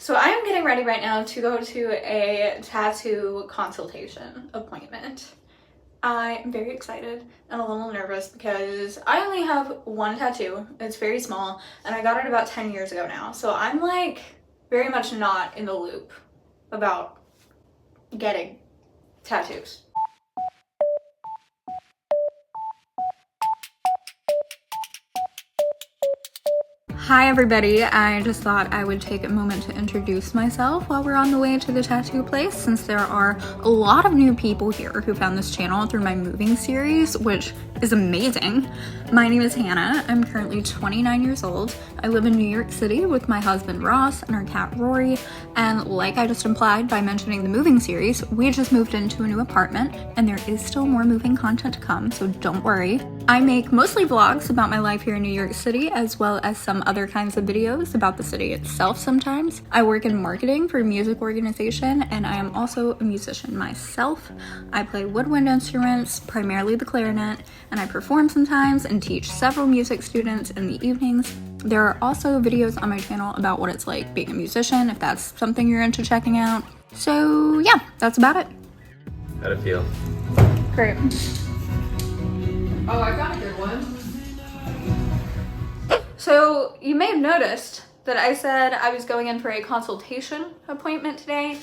So I am getting ready right now to go to a tattoo consultation appointment. I am very excited and a little nervous because I only have one tattoo. It's very small and I got it about 10 years ago now. So I'm like very much not in the loop about getting tattoos. Hi everybody, I just thought I would take a moment to introduce myself while we're on the way to the tattoo place, since there are a lot of new people here who found this channel through my moving series, which is amazing. My name is Hannah. I'm currently 29 years old. I live in New York City with my husband Ross and our cat Rory, and like I just implied by mentioning the moving series, we just moved into a new apartment and there is still more moving content to come, so don't worry. I make mostly vlogs about my life here in New York City, as well as some other kinds of videos about the city itself sometimes. I work in marketing for a music organization, and I am also a musician myself. I play woodwind instruments, primarily the clarinet, and I perform sometimes and teach several music students in the evenings. There are also videos on my channel about what it's like being a musician, if that's something you're into checking out. So yeah, that's about it. How'd it feel? Great. Oh, I got a good one. So you may have noticed that I said I was going in for a consultation appointment today,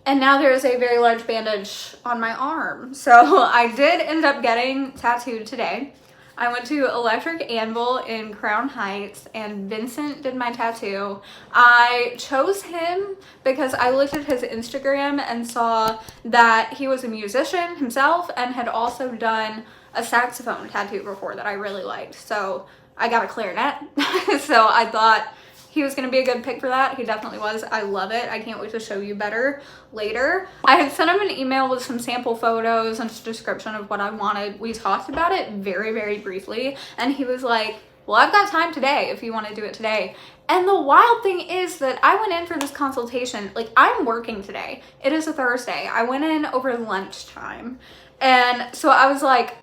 and now there is a very large bandage on my arm. So I did end up getting tattooed today. I went to Electric Anvil in Crown Heights and Vincent did my tattoo. I chose him because I looked at his Instagram and saw that he was a musician himself and had also done a saxophone tattoo before that I really liked. So I got a clarinet. So I thought he was gonna be a good pick for that. He definitely was. I love it. I can't wait to show you better later. I had sent him an email with some sample photos and just a description of what I wanted. We talked about it very, very briefly. And he was like, well, I've got time today if you want to do it today. And the wild thing is that I went in for this consultation, like I'm working today. It is a Thursday. I went in over lunchtime. And so I was like,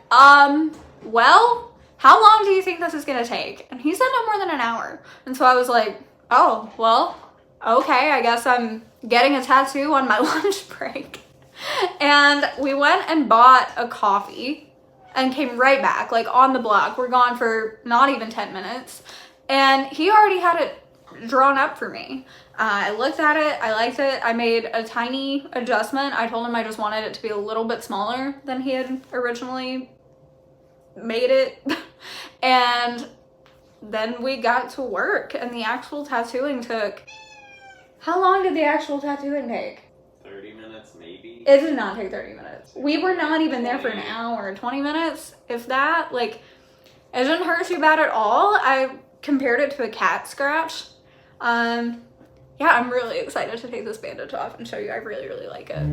well, how long do you think this is gonna take? And he said no more than an hour. And so I was like, oh, well, okay, I guess I'm getting a tattoo on my lunch break. And we went and bought a coffee and came right back, like on the block. We're gone for not even 10 minutes. And he already had it drawn up for me. I looked at it, I liked it. I made a tiny adjustment. I told him I just wanted it to be a little bit smaller than he had originally made it. And then we got to work and the actual tattooing took, how long did the actual tattooing take? 30 minutes maybe? It did not take 30 minutes. We were not even there for an hour, 20 minutes, if that. Like, it didn't hurt too bad at all. I compared it to a cat scratch. Yeah, I'm really excited to take this bandage off and show you. I really, really like it.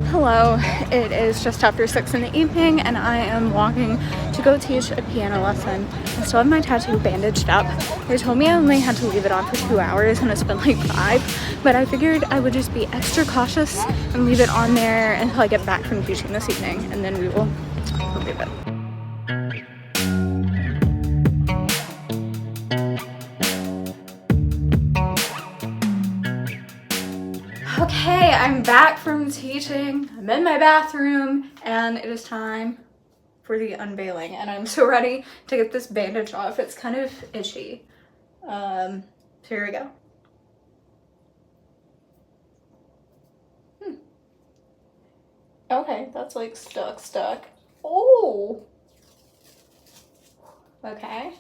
Hello, it is just after 6 in the evening and I am walking to go teach a piano lesson. I still have my tattoo bandaged up. They told me I only had to leave it on for 2 hours and it's been like 5, but I figured I would just be extra cautious and leave it on there until I get back from teaching this evening, and then we will remove it. Okay, I'm back from teaching. I'm in my bathroom and it is time for the unveiling, and I'm so ready to get this bandage off. It's kind of itchy. So here we go. Okay, that's like stuck. Oh! Okay.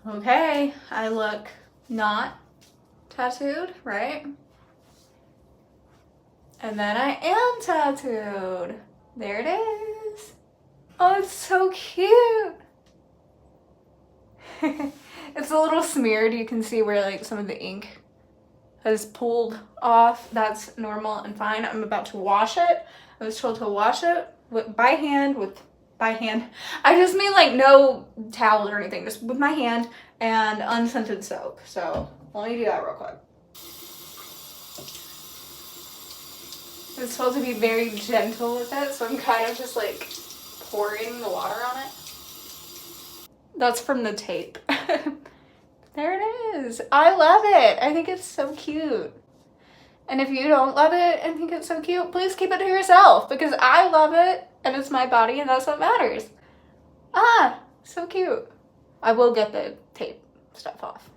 Okay, I look not tattooed, right? And then I am tattooed. There it is. Oh, it's so cute. It's a little smeared. You can see where like some of the ink has pulled off. That's normal and fine. I'm about to wash it. I was told to wash it by hand. I just mean like no towel or anything, just with my hand and unscented soap. So let me do that real quick. It's supposed to be very gentle with it, so I'm kind of just like pouring the water on it. That's from the tape. There it is. I love it. I think it's so cute. And if you don't love it and think it's so cute, please keep it to yourself, because I love it and it's my body and that's what matters. Ah, so cute. I will get the tape stuff off.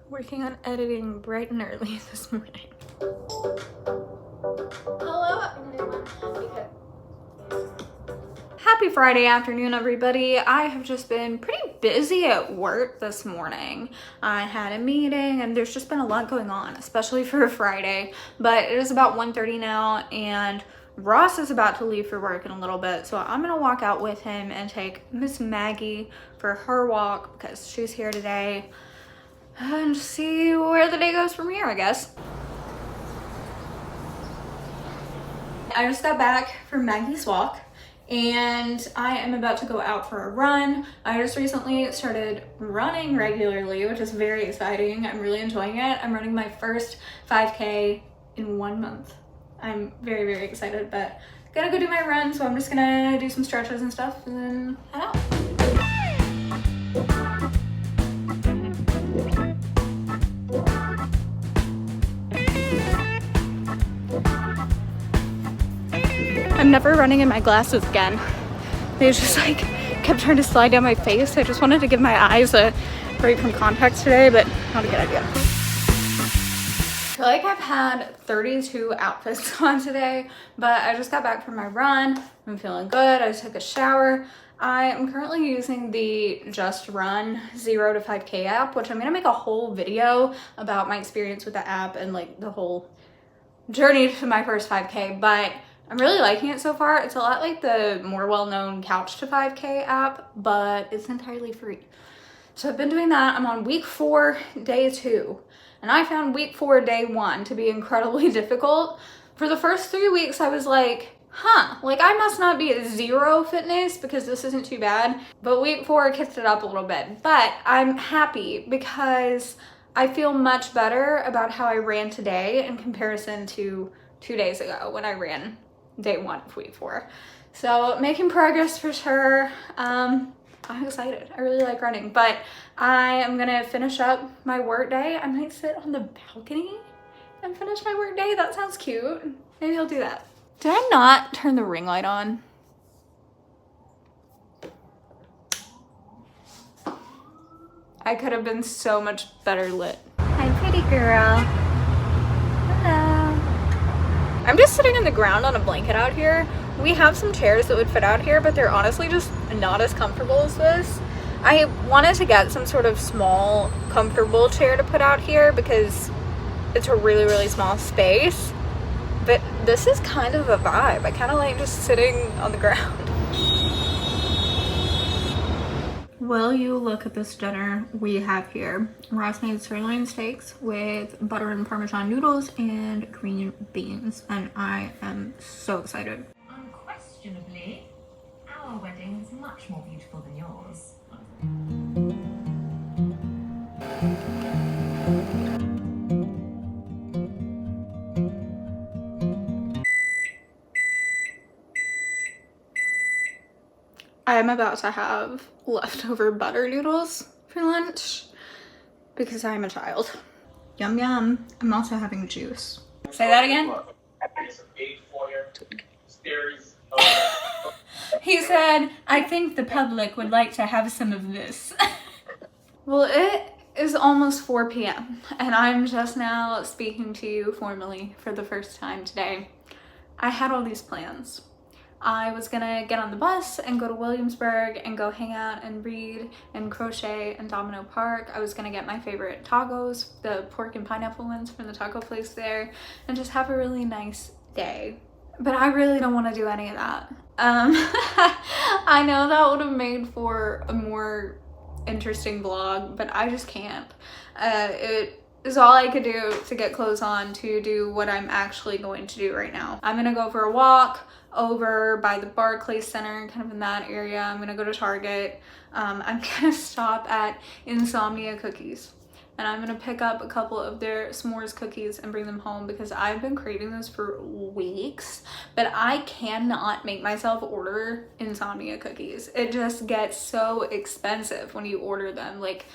Working on editing bright and early this morning. Hello, happy Friday afternoon, everybody. I have just been pretty busy at work this morning. I had a meeting and there's just been a lot going on, especially for a Friday, but it is about 1:30 now and Ross is about to leave for work in a little bit, so I'm gonna walk out with him and take Miss Maggie for her walk because she's here today, and see where the day goes from here, I guess. I just got back from Maggie's walk and I am about to go out for a run. I just recently started running regularly, which is very exciting. I'm really enjoying it. I'm running my first 5K in 1 month. I'm very, very excited, but gotta go do my run, so I'm just gonna do some stretches and stuff and then head out. I'm never running in my glasses again. They just like kept trying to slide down my face. I just wanted to give my eyes a break from contacts today, but not a good idea. I feel like I've had 32 outfits on today, but I just got back from my run. I'm feeling good. I took a shower. I am currently using the Just Run 0 to 5K app, which I'm gonna make a whole video about my experience with the app and like the whole journey to my first 5K, but I'm really liking it so far. It's a lot like the more well-known Couch to 5K app, but it's entirely free. So I've been doing that. I'm on week 4, day 2, and I found week 4, day 1 to be incredibly difficult. For the first 3 weeks, I was like, like I must not be at 0 fitness because this isn't too bad. But week 4 kicked it up a little bit. But I'm happy because I feel much better about how I ran today in comparison to 2 days ago when I ran day 1 of week 4. So making progress for sure. I'm excited. I really like running, but I am gonna finish up my work day. I might sit on the balcony and finish my work day. That sounds cute. Maybe I'll do that. Did I not turn the ring light on? I could have been so much better lit. Hi, pretty girl. Hello. I'm just sitting on the ground on a blanket out here. We have some chairs that would fit out here, but they're honestly just not as comfortable as this. I wanted to get some sort of small, comfortable chair to put out here because it's a really, really small space. But this is kind of a vibe. I kind of like just sitting on the ground. Will you look at this dinner we have here? Ross made sirloin steaks with butter and Parmesan noodles and green beans, and I am so excited. Unquestionably, our wedding is much more beautiful than yours. I'm about to have leftover butter noodles for lunch because I'm a child. Yum yum. I'm also having juice. Say that again? He said, I think the public would like to have some of this. Well, it is almost 4 p.m. and I'm just now speaking to you formally for the first time today. I had all these plans. I was gonna get on the bus and go to Williamsburg and go hang out and read and crochet in Domino Park. I was gonna get my favorite tacos, the pork and pineapple ones from the taco place there, and just have a really nice day. But I really don't want to do any of that. I know that would have made for a more interesting vlog, but I just can't. It is all I could do to get clothes on to do what I'm actually going to do right now. I'm gonna go for a walk over by the Barclays Center, kind of in that area. I'm gonna go to Target. I'm gonna stop at Insomnia Cookies. and I'm gonna pick up a couple of their s'mores cookies and bring them home because I've been craving those for weeks, but I cannot make myself order insomnia cookies. It just gets so expensive when you order them. Like,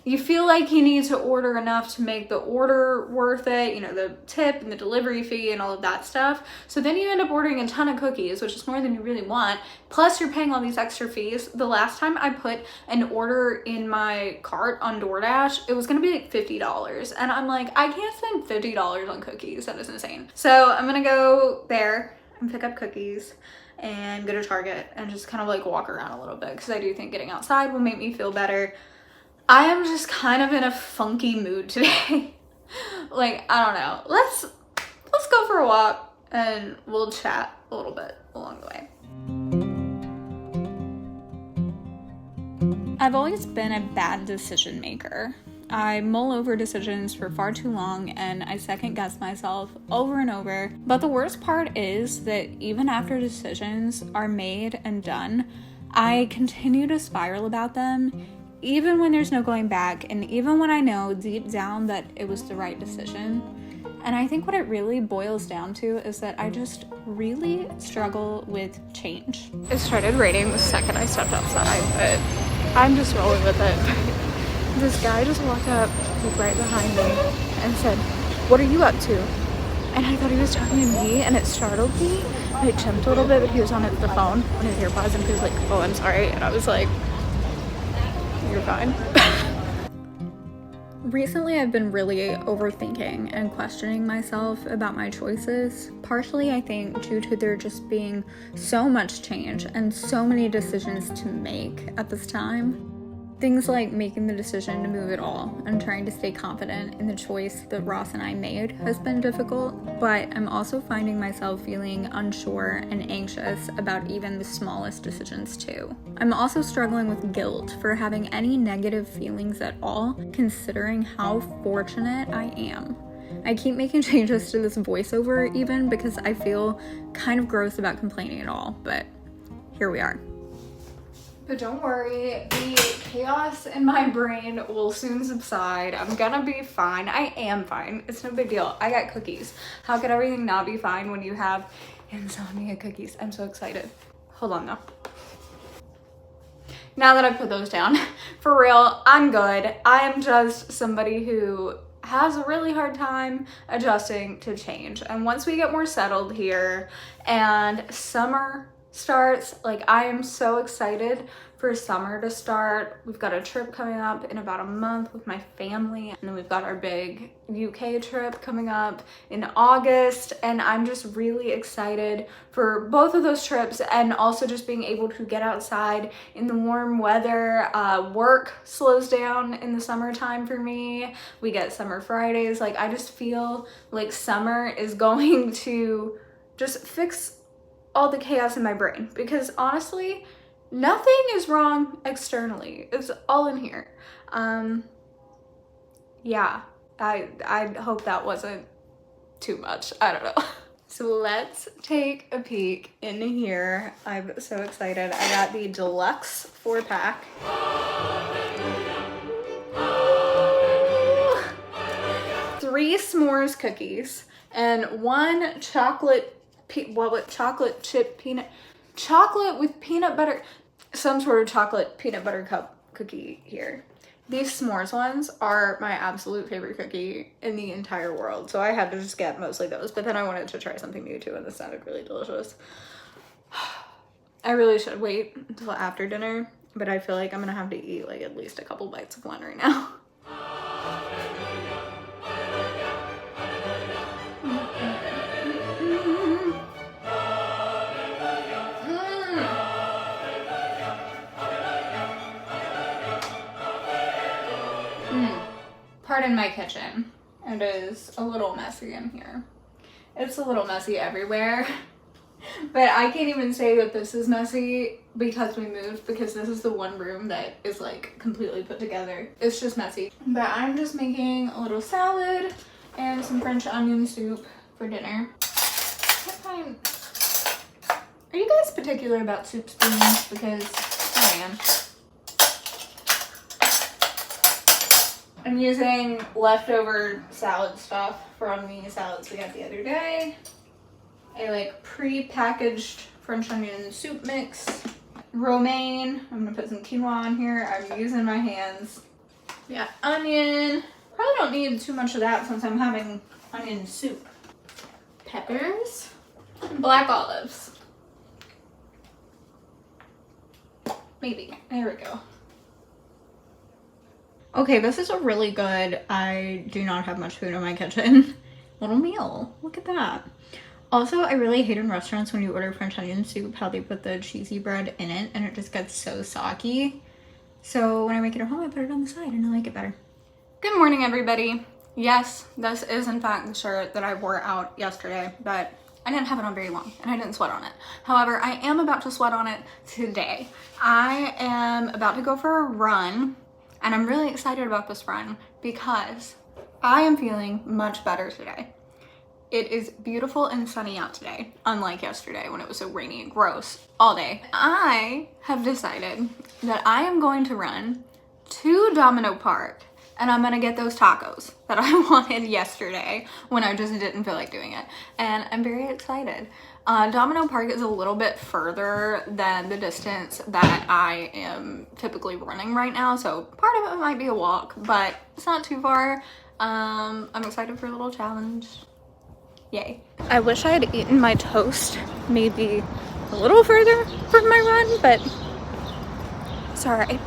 you feel like you need to order enough to make the order worth it, you know, the tip and the delivery fee and all of that stuff. So then you end up ordering a ton of cookies, which is more than you really want. Plus you're paying all these extra fees. The last time I put an order in my cart on DoorDash, it was gonna be like $50. And I'm like, I can't spend $50 on cookies. That is insane. So I'm gonna go there and pick up cookies and go to Target and just kind of like walk around a little bit because I do think getting outside will make me feel better. I am just kind of in a funky mood today. Like, I don't know. Let's go for a walk and we'll chat a little bit along the way. I've always been a bad decision maker. I mull over decisions for far too long and I second guess myself over and over. But the worst part is that even after decisions are made and done, I continue to spiral about them, even when there's no going back, and even when I know deep down that it was the right decision. And I think what it really boils down to is that I just really struggle with change. It started raining the second I stepped outside, but I'm just rolling with it. This guy just walked up, like right behind me, and said, "What are you up to?" And I thought he was talking to me, and it startled me. I jumped a little bit, but he was on the phone on his AirPods, and he was like, "Oh, I'm sorry." And I was like, "You're fine." Recently, I've been really overthinking and questioning myself about my choices. Partially, I think, due to there just being so much change and so many decisions to make at this time. Things like making the decision to move at all and trying to stay confident in the choice that Ross and I made has been difficult, but I'm also finding myself feeling unsure and anxious about even the smallest decisions too. I'm also struggling with guilt for having any negative feelings at all, considering how fortunate I am. I keep making changes to this voiceover even because I feel kind of gross about complaining at all, but here we are. But don't worry, the chaos in my brain will soon subside. I'm gonna be fine. I am fine. It's no big deal. I got cookies. How could everything not be fine when you have insomnia cookies? I'm so excited. Hold on though. Now that I've put those down, for real, I'm good. I am just somebody who has a really hard time adjusting to change. And once we get more settled here and summer starts, like, I am so excited for summer to start. We've got a trip coming up in about a month with my family, and then we've got our big UK trip coming up in August, and I'm just really excited for both of those trips and also just being able to get outside in the warm weather. Work slows down in the summertime for me. We get summer Fridays. Like, I just feel like summer is going to just fix all the chaos in my brain, because honestly, nothing is wrong externally. It's all in here. Yeah, I hope that wasn't too much. I don't know. So let's take a peek in here. I'm so excited. I got the deluxe 4-pack. 3 s'mores cookies and 1 chocolate chocolate with peanut butter, some sort of chocolate peanut butter cup cookie here. These s'mores ones are my absolute favorite cookie in the entire world, so I had to just get mostly those, but then I wanted to try something new too, and this sounded really delicious. I really should wait until after dinner, but I feel like I'm gonna have to eat like at least a couple bites of one right now. Pardon my kitchen. It is a little messy in here. It's a little messy everywhere. But I can't even say that this is messy because we moved, because this is the one room that is like completely put together. It's just messy. But I'm just making a little salad and some French onion soup for dinner. Are you guys particular about soup spoons? Because I am. I'm using leftover salad stuff from the salads we had the other day. A like pre-packaged French onion soup mix. Romaine. I'm gonna put some quinoa on here. I'm using my hands. Yeah, onion. Probably don't need too much of that since I'm having onion soup. Peppers. Black olives. Maybe. There we go. Okay, this is a really good, I do not have much food in my kitchen, little meal. Look at that. Also, I really hate in restaurants when you order French onion soup how they put the cheesy bread in it and it just gets so soggy. So when I make it at home, I put it on the side and I like it better. Good morning, everybody. Yes, this is in fact the shirt that I wore out yesterday, but I didn't have it on very long and I didn't sweat on it. However, I am about to sweat on it today. I am about to go for a run and I'm really excited about this run because I am feeling much better today. It is beautiful and sunny out today, unlike yesterday when it was so rainy and gross all day. I have decided that I am going to run to Domino Park and I'm gonna get those tacos that I wanted yesterday when I just didn't feel like doing it. And I'm very excited. Domino Park is a little bit further than the distance that I am typically running right now. So part of it might be a walk, but it's not too far. I'm excited for a little challenge. Yay. I wish I had eaten my toast maybe a little further from my run, but it's all right.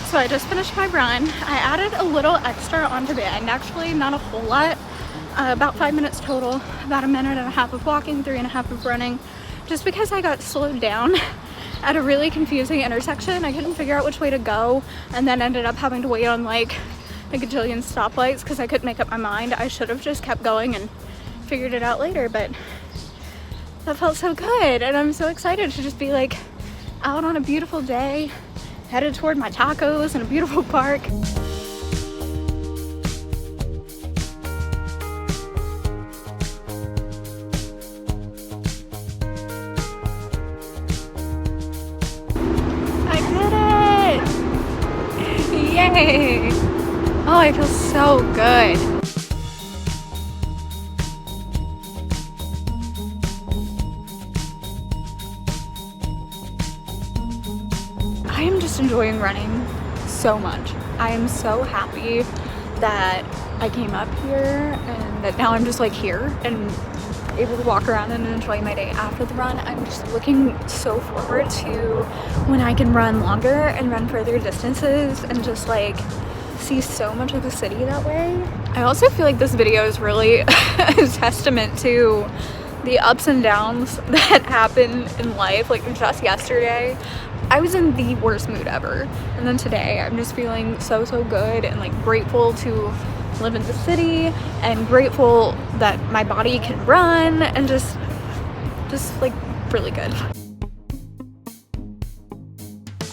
So I just finished my run. I added a little extra onto the end, actually, not a whole lot. About 5 minutes total, about 1.5 minutes of walking, 3.5 of running, just because I got slowed down at a really confusing intersection. I couldn't figure out which way to go and then ended up having to wait on like a gajillion stoplights because I couldn't make up my mind. I should have just kept going and figured it out later, but that felt so good and I'm so excited to just be like out on a beautiful day, headed toward my tacos in a beautiful park. I did it! Yay! Oh, I feel so good. I am just enjoying running so much. I am so happy that I came up here and that now I'm just like here and able to walk around and enjoy my day after the run. I'm just looking so forward to when I can run longer and run further distances and just like see so much of the city that way. I also feel like this video is really a testament to the ups and downs that happen in life. Like just yesterday, I was in the worst mood ever. And then today, I'm just feeling so good and like grateful to live in the city and grateful that my body can run and just like really good.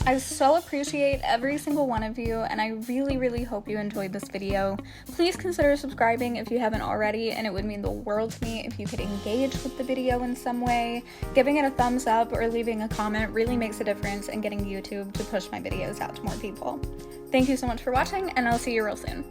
I so appreciate every single one of you and I really hope you enjoyed this video. Please consider subscribing if you haven't already, and it would mean the world to me if you could engage with the video in some way. Giving it a thumbs up or leaving a comment really makes a difference in getting YouTube to push my videos out to more people. Thank you so much for watching and I'll see you real soon.